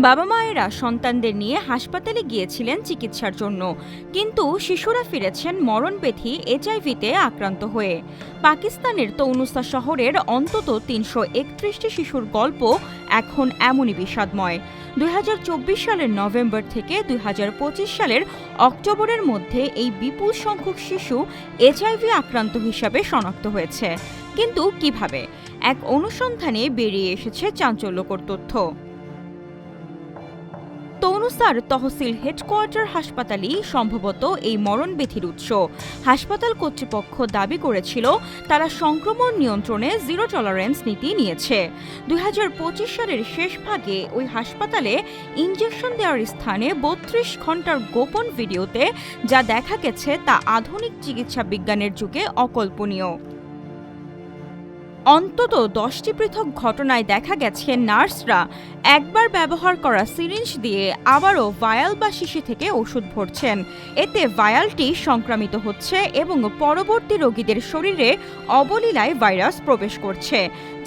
বাবা মায়েরা সন্তানদের নিয়ে হাসপাতালে গিয়েছিলেন চিকিৎসার জন্য, কিন্তু শিশুরা ফিরেছেন মরণব্যাধি এইচআইভিতে আক্রান্ত হয়ে। পাকিস্তানের তৌনুসা শহরের অন্তত ৩৩১টি শিশুর গল্প এখন এমনই বিষাদময়। ২০২৪ সালের নভেম্বর থেকে ২০২৫ সালের অক্টোবরের মধ্যে এই বিপুল সংখ্যক শিশু এইচআইভি আক্রান্ত হিসাবে শনাক্ত হয়েছে। কিন্তু কিভাবে? এক অনুসন্ধানে বেরিয়ে এসেছে চাঞ্চল্যকর তথ্য। তৌনুসার তহসিল হেডকোয়ার্টার হাসপাতালই সম্ভবত এই মরণব্যাধির উৎস। হাসপাতাল কর্তৃপক্ষ দাবি করেছিল তারা সংক্রমণ নিয়ন্ত্রণে জিরো টলারেন্স নীতি নিয়েছে। ২০২৫ সালের শেষ ভাগে ওই হাসপাতালে ইনজেকশন দেওয়ার স্থানে ৩২ ঘণ্টার গোপন ভিডিওতে যা দেখা গেছে তা আধুনিক চিকিৎসা বিজ্ঞানের যুগে অকল্পনীয়। অন্তত 10টি পৃথক ঘটনায় দেখা গেছে নার্সরা একবার ব্যবহার করা সিরিঞ্জ দিয়ে আবারও ভায়াল বা শিশি থেকে ওষুধ ভরছেন। এতে ভায়ালটি সংক্রামিত হচ্ছে এবং পরবর্তী রোগীদের শরীরে অবলীলায় ভাইরাস প্রবেশ করছে।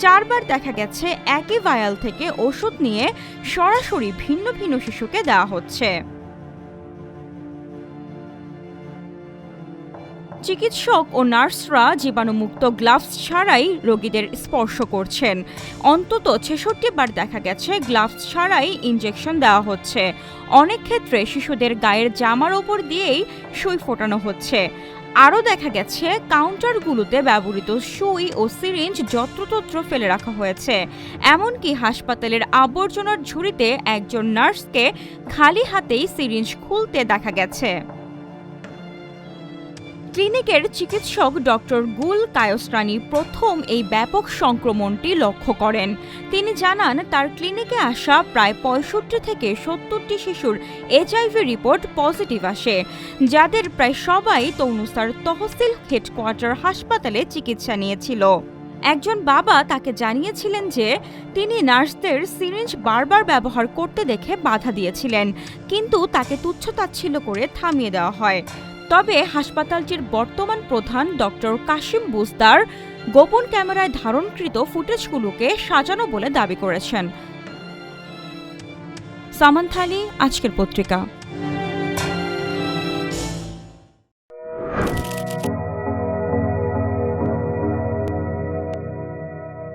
4 বার দেখা গেছে একই ভায়াল থেকে ওষুধ নিয়ে সরাসরি ভিন্ন ভিন্ন শিশুকে দেওয়া হচ্ছে। চিকিৎসক ও নার্সরা জীবাণুমুক্ত গ্লাভস ছাড়াই রোগীদের স্পর্শ করছেন। অন্তত ৬৬ বার দেখা গেছে গ্লাভস ছাড়াই ইনজেকশন দেওয়া হচ্ছে। অনেক ক্ষেত্রে শিশুদের গায়ের জামার ওপর দিয়েই সুই ফোটানো হচ্ছে। আরও দেখা গেছে কাউন্টারগুলোতে ব্যবহৃত সুই ও সিরিঞ্জ যত্রতত্র ফেলে রাখা হয়েছে। এমনকি হাসপাতালের আবর্জনার ঝুড়িতে একজন নার্সকে খালি হাতেই সিরিঞ্জ খুলতে দেখা গেছে। ক্লিনিকের চিকিৎসক ডক্টর গুল কায়সরানি প্রথম এই ব্যাপক সংক্রমণটি লক্ষ্য করেন। তিনি জানান তার ক্লিনিকে আসা প্রায় ৬৫ থেকে ৭০টি শিশুর এইচআইভি রিপোর্ট পজিটিভ আসে, যাদের প্রায় সবাই তৌনুসার তহসিল হেডকোয়ার্টার হাসপাতালে চিকিৎসা নিয়েছিল। একজন বাবা তাকে জানিয়েছিলেন যে তিনি নার্সদের সিরিঞ্জ বারবার ব্যবহার করতে দেখে বাধা দিয়েছিলেন, কিন্তু তাকে তুচ্ছতাচ্ছিল্য করে থামিয়ে দেওয়া হয়। তবে হাসপাতালটির বর্তমান প্রধান ডক্টর কাশিম বুজদার গোপন ক্যামেরায় ধারণকৃত ফুটেজগুলোকে সাজানো বলে দাবি করেছেন। সামান্থা আলী, আজকের পত্রিকা।